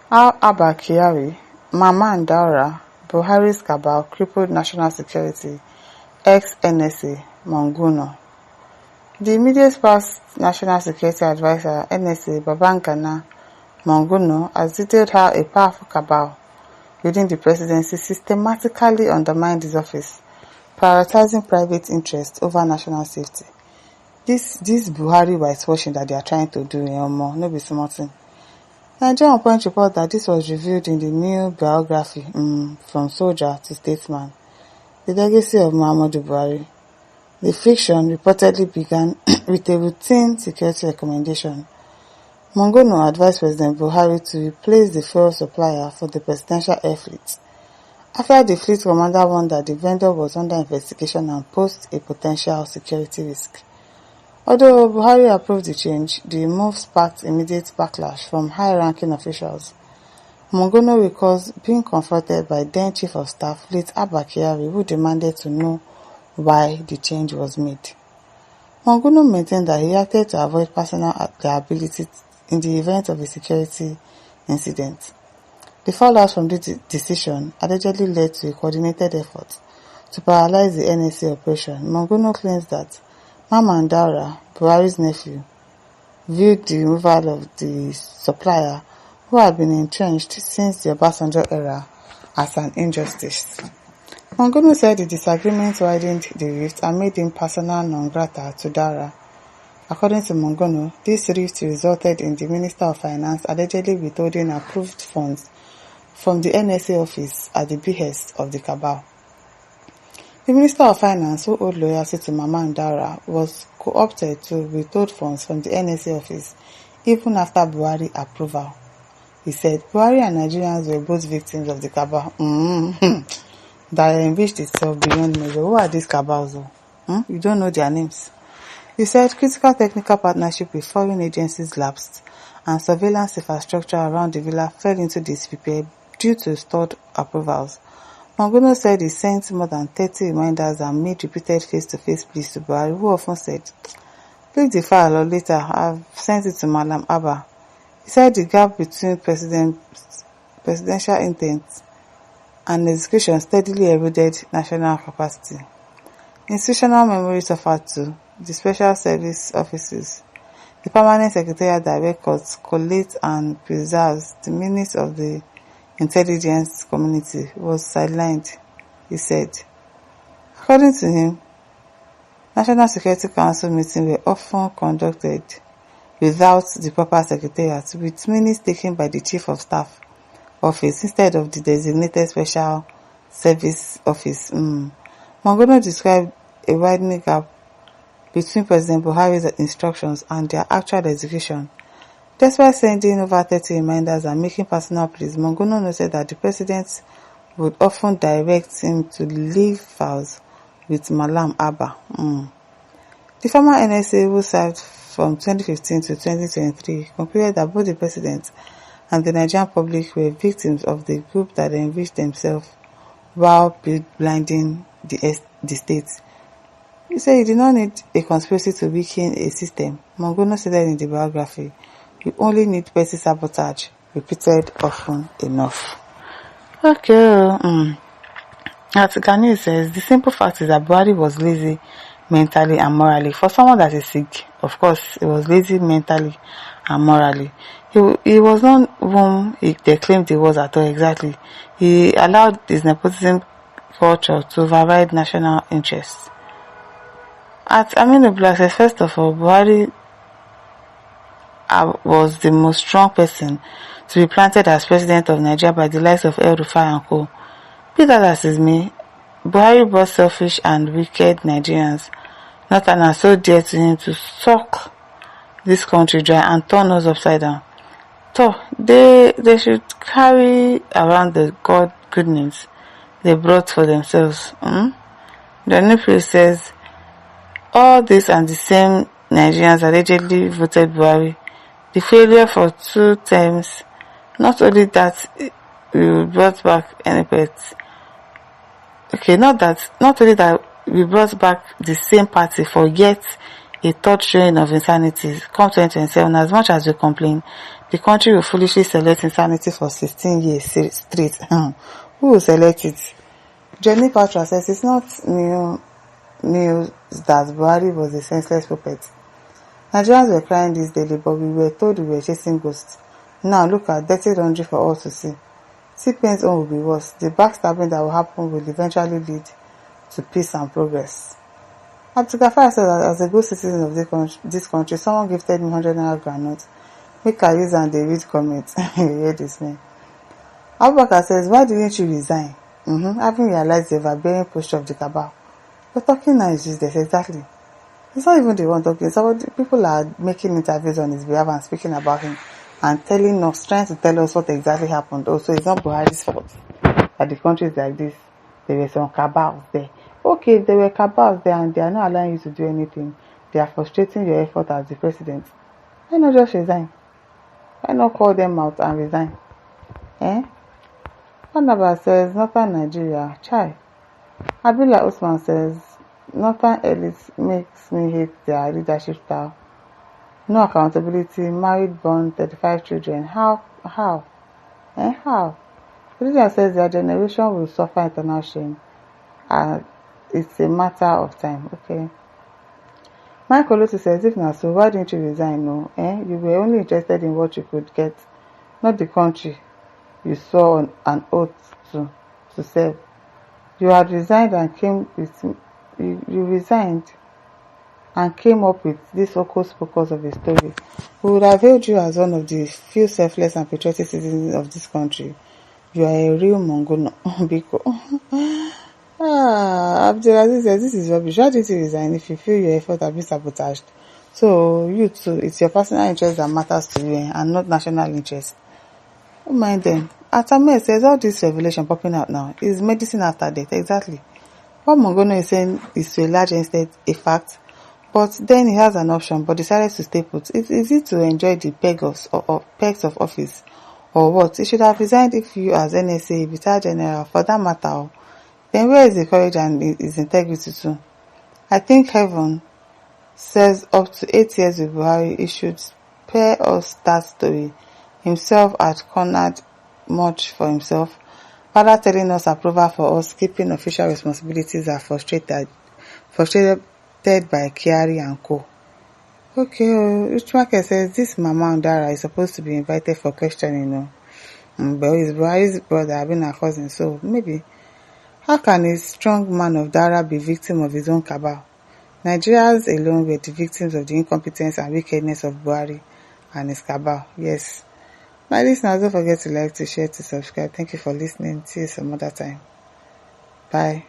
Abba Kyari, Mamman Daura, Buhari's cabal crippled national security, ex-NSA Monguno. The immediate past National Security Advisor, NSA Babagana Munguno, has detailed how a powerful cabal within the presidency systematically undermined his office, prioritizing private interests over national safety. This Buhari whitewashing that they are trying to do, no be small thing. Nigerian Point report that this was revealed in the new biography, From Soldier to Statesman, The Legacy of Muhammadu Buhari. The fiction reportedly began with a routine security recommendation. Munguno advised President Buhari to replace the fuel supplier for the presidential air fleet, after the fleet commander warned that the vendor was under investigation and posed a potential security risk. Although Buhari approved the change, the move sparked immediate backlash from high-ranking officials. Munguno recalls being confronted by then Chief of Staff, late Abba Kyari, who demanded to know why the change was made. Munguno maintained that he acted to avoid personal liability in the event of a security incident. The fallout from this decision allegedly led to a coordinated effort to paralyze the NSA operation. Munguno claims that Mamman Daura, Buhari's nephew, viewed the removal of the supplier, who had been entrenched since the Obasanjo era, as an injustice. Munguno said the disagreement widened the rift and made him persona non grata to Daura. According to Munguno, this rift resulted in the Minister of Finance allegedly withholding approved funds from the NSA office at the behest of the cabal. The Minister of Finance, who owed loyalty to Mamman Daura, was co-opted to withhold funds from the NSA office even after Buhari approval. He said, Buhari and Nigerians were both victims of the cabal that enriched itself beyond measure. Who are these cabals though? You don't know their names. He said critical technical partnership with foreign agencies lapsed and surveillance infrastructure around the villa fell into disrepair due to stalled approvals. Munguno said he sent more than 30 reminders and made repeated face-to-face pleas to Buhari, who often said, "Click the file or later, I've sent it to Malam Abba." He said the gap between presidential intent and execution steadily eroded national capacity. Institutional memory suffered too. The special service offices, the permanent secretariat that records, collates and preserves the minutes of the intelligence community was sidelined, he said. According to him, National Security Council meetings were often conducted without the proper secretariat, with minutes taken by the Chief of Staff office instead of the designated special service office. Munguno described a widening gap between President Buhari's instructions and their actual execution. Despite sending over 30 reminders and making personal pleas, Munguno noted that the president would often direct him to leave files with Malam Abba. The former NSA, who served from 2015 to 2023, concluded that both the president and the Nigerian public were victims of the group that enriched themselves while blinding the state. He said he did not need a conspiracy to weaken a system. Munguno said in the biography, "You only need petty sabotage, repeated often enough." Okay. As Ghanaian says, the simple fact is that Buhari was lazy mentally and morally. For someone that is sick, of course, he was lazy mentally and morally. He was not whom they claimed he was at all exactly. He allowed his nepotism culture to override national interests. At Aminu Black says, first of all, Buhari was the most strong person to be planted as president of Nigeria by the likes of El Rufai and co. Be that as is me, Buhari brought selfish and wicked Nigerians, Northerners, so dear to him, to suck this country dry and turn us upside down. So they should carry around the goodness they brought for themselves. The new priest says, all this and the same Nigerians allegedly voted Buhari. The failure for 2 terms, not only that we brought back NPET. Okay, not only that we brought back the same party for yet a third showing of insanity come 2027. As much as we complain, The country will foolishly select insanity for 16 years straight. Who will select it? Jenny Patra says it's not news that Buhari was a senseless puppet. Nigerians were crying this daily, but we were told we were chasing ghosts. Now look at dirty laundry for all to see. Pain's own will be worse. The backstabbing that will happen will eventually lead to peace and progress. Abdulgafar said that as a good citizen of this country, someone gifted me 100 naira groundnut. Make I use and they read comments. You hear this man. Abubakar says, why didn't you resign? Having realized the overbearing posture of the cabal. You're talking now is useless, exactly. It's not even the one talking. People are making interviews on his behalf and speaking about him and telling us, trying to tell us what exactly happened. Also, it's not Buhari's fault that the country is like this. There were some cabals there. Okay, if there were cabals there and they are not allowing you to do anything, they are frustrating your effort as the president. Why not just resign? Why not call them out and resign? Panaba says, Northern Nigeria, chai. Abdullah Usman says, Northern elites makes me hate their leadership style. No accountability, married, born, 35 children. How? How? The leader says their generation will suffer eternal shame. It's a matter of time. Okay. Michael Olusi says, if not so, why didn't you resign? No, you were only interested in what you could get, not the country you saw an oath to serve. You had resigned and came with you resigned and came up with this hocus pocus of a story. We would have hailed you as one of the few selfless and patriotic citizens of this country. You are a real Munguno. Biko. Abdulaziz says, this is rubbish. Why did you resign if you feel your effort have been sabotaged? So, you too, it's your personal interest that matters to you and not national interest. Don't mind them. Atame says, all this revelation popping out now is medicine after death. Exactly. What Munguno is saying is to a large extent a fact, but then he has an option, but decided to stay put. It's easy to enjoy the perks of office, or what? He should have resigned if you as NSA, retired general, for that matter. Then where is the courage and his integrity too? I think heaven says up to 8 years with Buhari, he should spare us that story. Himself had cornered much for himself, father telling us approval for us, keeping official responsibilities are frustrated by Kiari and co. Okay, Uchmake says this Mama Ndara is supposed to be invited for questioning, but his Buhari's brother have been a cousin, so maybe. How can a strong man of Dara be victim of his own cabal? Nigerians alone were the victims of the incompetence and wickedness of Buhari and his cabal. Yes. My listeners, don't forget to like, to share, to subscribe. Thank you for listening. See you some other time. Bye.